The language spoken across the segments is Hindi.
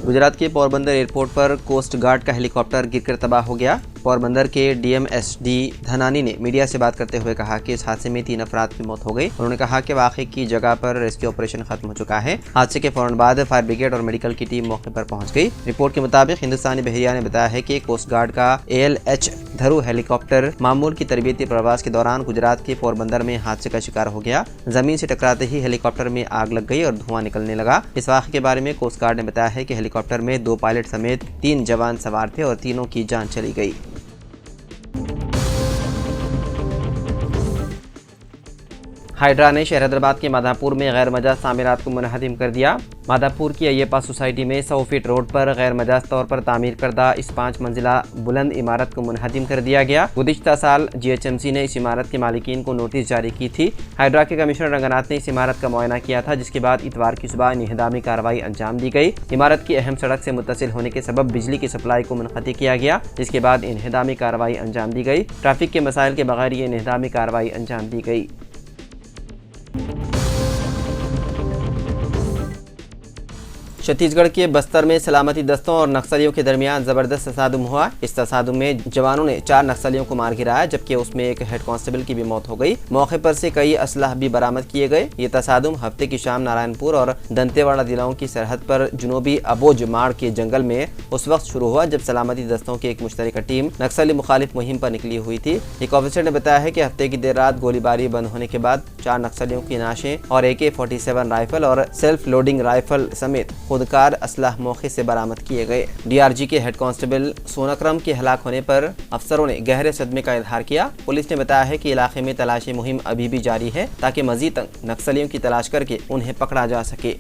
गुजरात के पोरबंदर एयरपोर्ट पर कोस्ट गार्ड का हेलीकॉप्टर गिरकर तबाह हो गया। पोरबंदर के डीएम.एस.डी. धनानी ने मीडिया से बात करते हुए कहा कि इस हादसे में 3 अफराद की मौत हो गई। उन्होंने कहा कि वाक़े की जगह पर रेस्क्यू ऑपरेशन खत्म हो चुका है। हादसे के फौरन बाद फायर ब्रिगेड और मेडिकल की टीम मौके पर पहुंच गई। रिपोर्ट के मुताबिक हिंदुस्तानी बहरिया ने बताया है कि कोस्ट गार्ड का ALH धरू हेलीकॉप्टर मामूल की तरबियती प्रवास के दौरान गुजरात के पोरबंदर में हादसे का शिकार हो गया। जमीन से टकराते ही हेलीकॉप्टर में आग लग गई और धुआं निकलने लगा। इस वाक़े के बारे में कोस्ट गार्ड ने बताया है कि हेलीकॉप्टर में 2 पायलट समेत 3 जवान सवार थे और तीनों की जान चली गई। हाइड्रा ने शहर हैदराबाद के माधापुर में गैर मजाज तामीरात को मुनहदिम कर दिया। माधापुर की अय्यप्पा सोसाइटी में 100 फीट रोड पर गैर मजाज तौर पर तामीर करदा इस 5 मंजिला बुलंद इमारत को मुनहदिम कर दिया गया। गुज़िश्ता साल GHMC ने इस इमारत के मालिकीन को नोटिस जारी की थी। हाइड्रा के कमिश्नर रंगनाथ ने इस इमारत का मुआयना किया था, जिसके बाद इतवार की सुबह इन्हिदामी कार्रवाई अंजाम दी गई। इमारत की अहम सड़क से मुत्तसिल होने के सबब बिजली की सप्लाई को मुनक़ती किया गया, जिसके बाद इन्हिदामी कार्रवाई अंजाम दी गई। ट्रैफिक के मसाइल के बगैर ये इन्हिदामी कार्रवाई अंजाम दी गई। छत्तीसगढ़ के बस्तर में सलामती दस्तों और नक्सलियों के दरमियान जबरदस्त तसादुम हुआ। इस तसादुम में जवानों ने 4 नक्सलियों को मार गिराया, जबकि उसमें एक हेड कांस्टेबल की भी मौत हो गई। मौके पर से कई असलह भी बरामद किए गए। ये तसादुम हफ्ते की शाम नारायणपुर और दंतेवाड़ा जिलों की सरहद पर जुनूबी अबोजमाड़ के जंगल में उस वक्त शुरू हुआ जब सलामती दस्तों की एक मुश्तरका टीम नक्सली मुखालिफ मुहिम पर निकली हुई थी। एक ऑफिसर ने बताया है कि हफ्ते की देर रात गोलीबारी बंद होने के बाद 4 नक्सलियों की नाशें और AK-47 राइफल और सेल्फ लोडिंग राइफल समेत खुदकार असलाह मौके से बरामद किए गए। DRG के हेड कांस्टेबल सोनक्रम के हलाक होने पर अफसरों ने गहरे सदमे का इजहार किया। पुलिस ने बताया है कि इलाके में तलाशी मुहिम अभी भी जारी है ताकि मजीद नक्सलियों की तलाश करके उन्हें पकड़ा जा सके।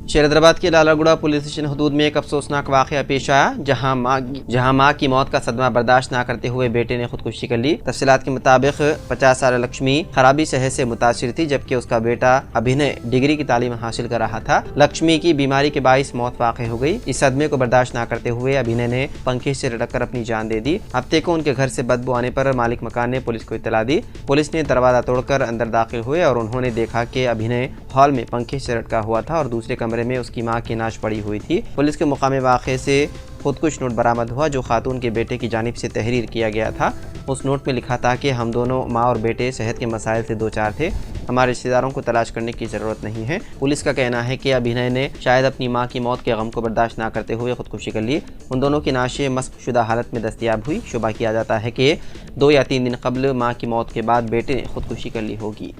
शहर हैदराबाद के लालागुड़ा पुलिस स्टेशन हदूद में एक अफसोसनाक वाक़या पेश आया, जहां मां की मौत का सदमा बर्दाश्त न करते हुए बेटे ने खुदकुशी कर ली। तफसीलात के मुताबिक 50 साल लक्ष्मी खराबी सेहत से मुतासिर थी, जबकि उसका बेटा अभिनय डिग्री की तालीम हासिल कर रहा था। लक्ष्मी की बीमारी के बाइस मौत वाक़ हो गई। इस सदमे को बर्दाश्त न करते हुए अभिनय ने पंखे से लटक कर अपनी जान दे दी। हफ्ते को उनके घर से बदबू आने पर मालिक मकान ने पुलिस को इत्तला दी। पुलिस ने दरवाजा तोड़कर अंदर दाखिल हुए और उन्होंने देखा कि अभिनय हॉल में पंखे से लटका हुआ था और दूसरे कमरे में उसकी मां की नाश पड़ी हुई थी। पुलिस के मुकामी वाक़े से खुदकुश नोट बरामद हुआ, जो खातून के बेटे की जानिब से तहरीर किया गया था। उस नोट में लिखा था कि हम दोनों माँ और बेटे सेहत के मसाइल से 2-4 थे। हमारे रिश्तेदारों को तलाश करने की ज़रूरत नहीं है। पुलिस का कहना है कि अभिनय ने शायद अपनी मां की मौत के गम को बर्दाश्त ना करते हुए खुदकुशी कर ली। उन दोनों की नाशें मस्कशुदा हालत में दस्तयाब हुई। शुबा किया जाता है कि 2 या 3 दिन कबल माँ की मौत के बाद बेटे ने खुदकुशी कर ली होगी।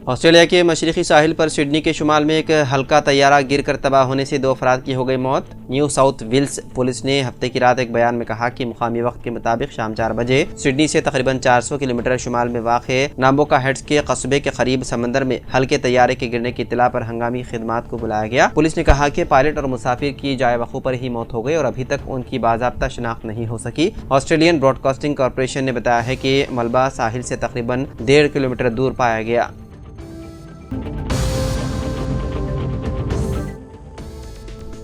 ऑस्ट्रेलिया के मशरक़ी साहिल पर सिडनी के शुमाल में एक हल्का तैयारा गिरकर तबाह होने से 2 अफराद की हो गई मौत। न्यू साउथ वेल्स पुलिस ने हफ्ते की रात एक बयान में कहा कि मुकामी वक्त के मुताबिक शाम 4 बजे सिडनी से तकरीबन 400 किलोमीटर शुमाल में वाक़े नाम्बोका हेड्स के कस्बे के करीब समंदर में हल्के तैयारे के गिरने की इत्तला पर हंगामी खिदमात को बुलाया गया। पुलिस ने कहा कि पायलट और मुसाफिर की जाए वक़ू पर ही मौत हो गई और अभी तक उनकी बाज़ाब्ता शनाख्त नहीं हो सकी। ऑस्ट्रेलियन ब्रॉडकास्टिंग कॉरपोरेशन ने बताया है कि मलबा साहिल से तकरीबन 1.5 किलोमीटर दूर पाया गया।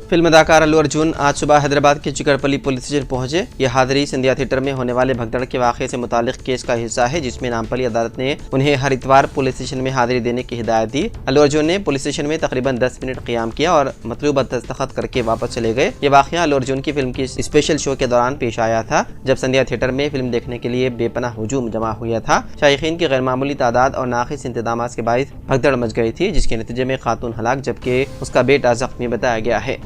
फिल्म अदाकार अल्लू अर्जुन आज सुबह हैदराबाद के चिकड़पल्ली पुलिस स्टेशन पहुंचे। यह हादरी सिंधिया थिएटर में होने वाले भगदड़ के वाक़े से मुतालिक केस का हिस्सा है, जिसमें नामपल्ली अदालत ने उन्हें हर इतवार पुलिस स्टेशन में हाजिरी देने की हिदायत दी। अल्लू अर्जुन ने पुलिस स्टेशन में तकरीबन 10 मिनट क़ियाम किया और मतलूबा दस्तखत करके वापस चले गए। ये वाक़या अल्लू अर्जुन की फिल्म की स्पेशल शो के दौरान पेश आया था, जब सिंधिया थिएटर में फिल्म देखने के लिए बेपनाह हुजूम जमा हुआ था। शायकीन की गैरमामूली तादाद और नाक़िस इंतजाम के बाइस भगदड़ मच गई थी, जिसके नतीजे में खातून हलाक जबकि उसका बेटा जख्मी बताया गया है।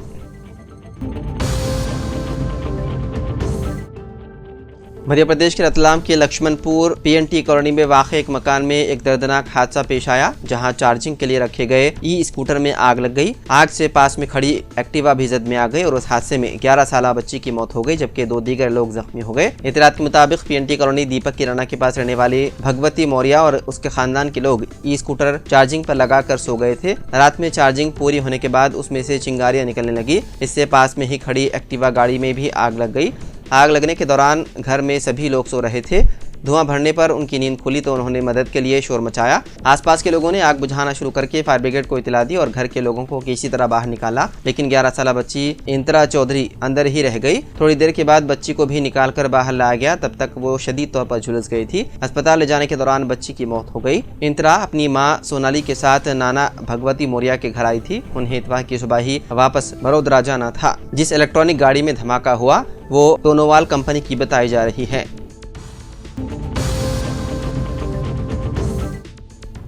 मध्य प्रदेश के रतलाम के लक्ष्मणपुर PNT कॉलोनी में वाक़ एक मकान में एक दर्दनाक हादसा पेश आया, जहां चार्जिंग के लिए रखे गए स्कूटर में आग लग गई। आग से पास में खड़ी एक्टिवा भी जद में आ गई और उस हादसे में 11 साल बच्ची की मौत हो गई, जबकि 2 दीगर लोग जख्मी हो गए। इतलात के मुताबिक PNT कॉलोनी दीपक किराना के पास रहने वाली भगवती मौर्य और उसके खानदान के लोग स्कूटर चार्जिंग पर लगाकर सो गए थे। रात में चार्जिंग पूरी होने के बाद उसमें से चिंगारियां निकलने लगी। इससे पास में ही खड़ी एक्टिवा गाड़ी में भी आग लग गई। आग लगने के दौरान घर में सभी लोग सो रहे थे। धुआं भरने पर उनकी नींद खुली तो उन्होंने मदद के लिए शोर मचाया। आसपास के लोगों ने आग बुझाना शुरू करके फायर ब्रिगेड को इतला दी और घर के लोगों को किसी तरह बाहर निकाला, लेकिन 11 साल बच्ची इंतरा चौधरी अंदर ही रह गई। थोड़ी देर के बाद बच्ची को भी निकाल कर बाहर लाया गया, तब तक वो शदीद तौर पर झुलस गई थी। अस्पताल ले जाने के दौरान बच्ची की मौत हो गई। इंतरा अपनी मां सोनाली के साथ नाना भगवती मौर्या के घर आई थी। उन्हें इतवार की सुबह ही वापस बड़ोदरा जाना था। जिस इलेक्ट्रॉनिक गाड़ी में धमाका हुआ वो टोनोवाल कंपनी की बताई जा रही है।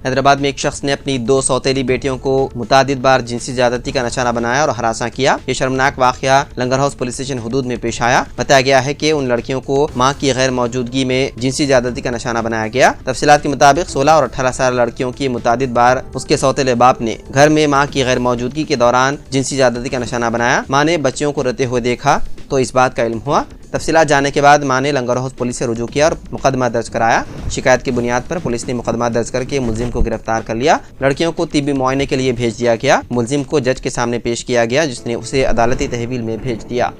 हैदराबाद में एक शख्स ने अपनी 2 सौतेली बेटियों को मुतादिद बार जिनसी ज्यादती का निशाना बनाया और हरासा किया। ये शर्मनाक वाकया लंगर हाउस पुलिस स्टेशन हुदूद में पेश आया। बताया गया है कि उन लड़कियों को मां की गैर मौजूदगी में जिनसी ज्यादती का निशाना बनाया गया। तफसीलात के मुताबिक 16 और 18 साल लड़कियों की मुतादिद बार उसके सौतेले बाप ने घर में मां की गैर मौजूदगी के दौरान जिनसी ज्यादती का निशाना बनाया। मां ने बच्चियों को रोते हुए देखा तो इस बात का इल्म हुआ। तफसीलात जानने के बाद मां ने लंगर हाउस पुलिस से रुजू किया और मुकदमा दर्ज कराया। शिकायत की बुनियाद पर पुलिस ने मुकदमा दर्ज करके मुलजिम को गिरफ्तार कर लिया। लड़कियों को तिब्बी मुआयने के लिए भेज दिया गया। मुलजिम को जज के सामने पेश किया गया, जिसने उसे अदालती तहवील में भेज दिया।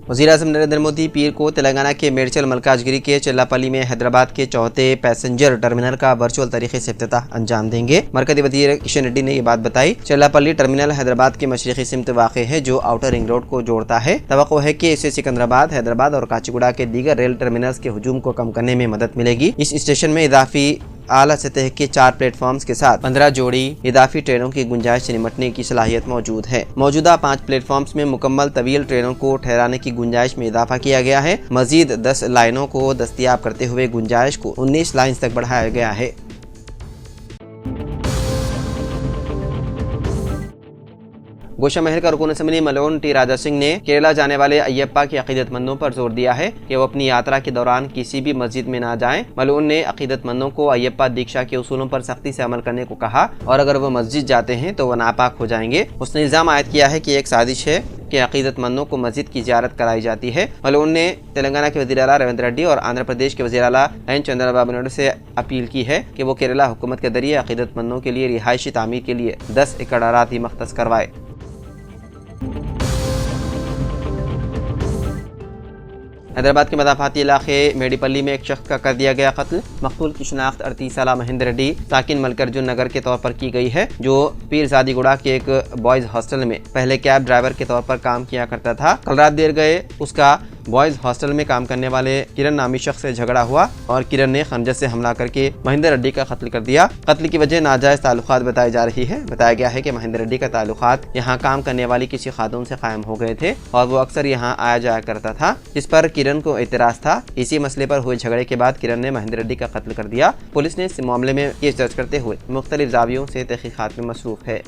वज़ीर-ए-आज़म नरेंद्र मोदी पीर को तेलंगाना के मेडचल मलकाजगिरी के चिल्लापल्ली में हैदराबाद के चौथे पैसेंजर टर्मिनल का वर्चुअल तरीके से इफ्तिताह अंजाम देंगे। मरकज़ी वज़ीर किशन रेड्डी ने ये बात बताई। चिल्लापल्ली टर्मिनल हैदराबाद के मशरिकी सिमत वाक़ है, जो आउटर रिंग रोड को जोड़ता है। तवक्को है कि इससे सिकंदराबाद, हैदराबाद और काचीगुड़ा के दीगर रेल टर्मिनल्स के हुजूम को कम करने में मदद मिलेगी। इस स्टेशन में इजाफी आला सतह के 4 प्लेटफॉर्म्स के साथ 15 जोड़ी इजाफी ट्रेनों की गुंजाइश से निपटने की सलाहियत मौजूद है। मौजूदा 5 प्लेटफॉर्म्स में मुकम्मल तवील ट्रेनों को ठहराने की गुंजाइश में इजाफा किया गया है। मजीद 10 लाइनों को दस्तयाब करते हुए गुंजाइश को 19 लाइन तक बढ़ाया गया है। गोशा महल का रुकन असम्बली मलून टी राजा सिंह ने केरला जाने वाले अय्यप्पा के अकीदतमंदों पर जोर दिया है कि वो अपनी यात्रा के दौरान किसी भी मस्जिद में ना जाएं। मलून ने अकीदतमंदों को अय्यप्पा दीक्षा के उसूलों पर सख्ती से अमल करने को कहा और अगर वो मस्जिद जाते हैं तो वह नापाक हो जाएंगे। उसने इल्जाम आयद किया है कि एक साजिश है कि अकीदतमंदों को मस्जिद की ज़ियारत कराई जाती है। मलून ने तेलंगाना के वज़ीर आला रेवंत रेड्डी और आंध्र प्रदेश के वज़ीर आला एन चंद्रबाबू नायडू से अपील की है कि वो केरला हुकूमत के जरिए अकीदतमंदों के लिए रिहायशी तामीर के लिए 10 एकड़ अराज़ी मख्तस करवाए। हैदराबाद के मदाफाती इलाके मेडीपल्ली में एक शख्स का कर दिया गया कत्ल। मकतूल की शनाख्त 38 साला महेंद्र रेड्डी साकिन मल्लिकार्जुन नगर के तौर पर की गई है, जो पीरजादीगुड़ा के एक बॉयज़ हॉस्टल में पहले कैब ड्राइवर के तौर पर काम किया करता था। कल रात देर गए उसका बॉयज़ हॉस्टल में काम करने वाले किरण नामी शख्स से झगड़ा हुआ और किरण ने खंजर से हमला करके महेंद्र रेड्डी का कत्ल कर दिया। कत्ल की वजह नाजायज़ ताल्लुकात बताई जा रही है। बताया गया है कि महेंद्र रेड्डी का ताल्लुकात यहाँ काम करने वाली किसी खातून से कायम हो गए थे और वो अक्सर यहाँ आया जाया करता था, जिस पर किरण को एतराज़ था। इसी मसले पर हुए झगड़े के बाद किरण ने महेंद्र रेड्डी का कत्ल कर दिया। पुलिस ने इस मामले में केस दर्ज करते हुए मुख्तलिफ ज़ावियों से तहकीकात में मसरूफ़ है।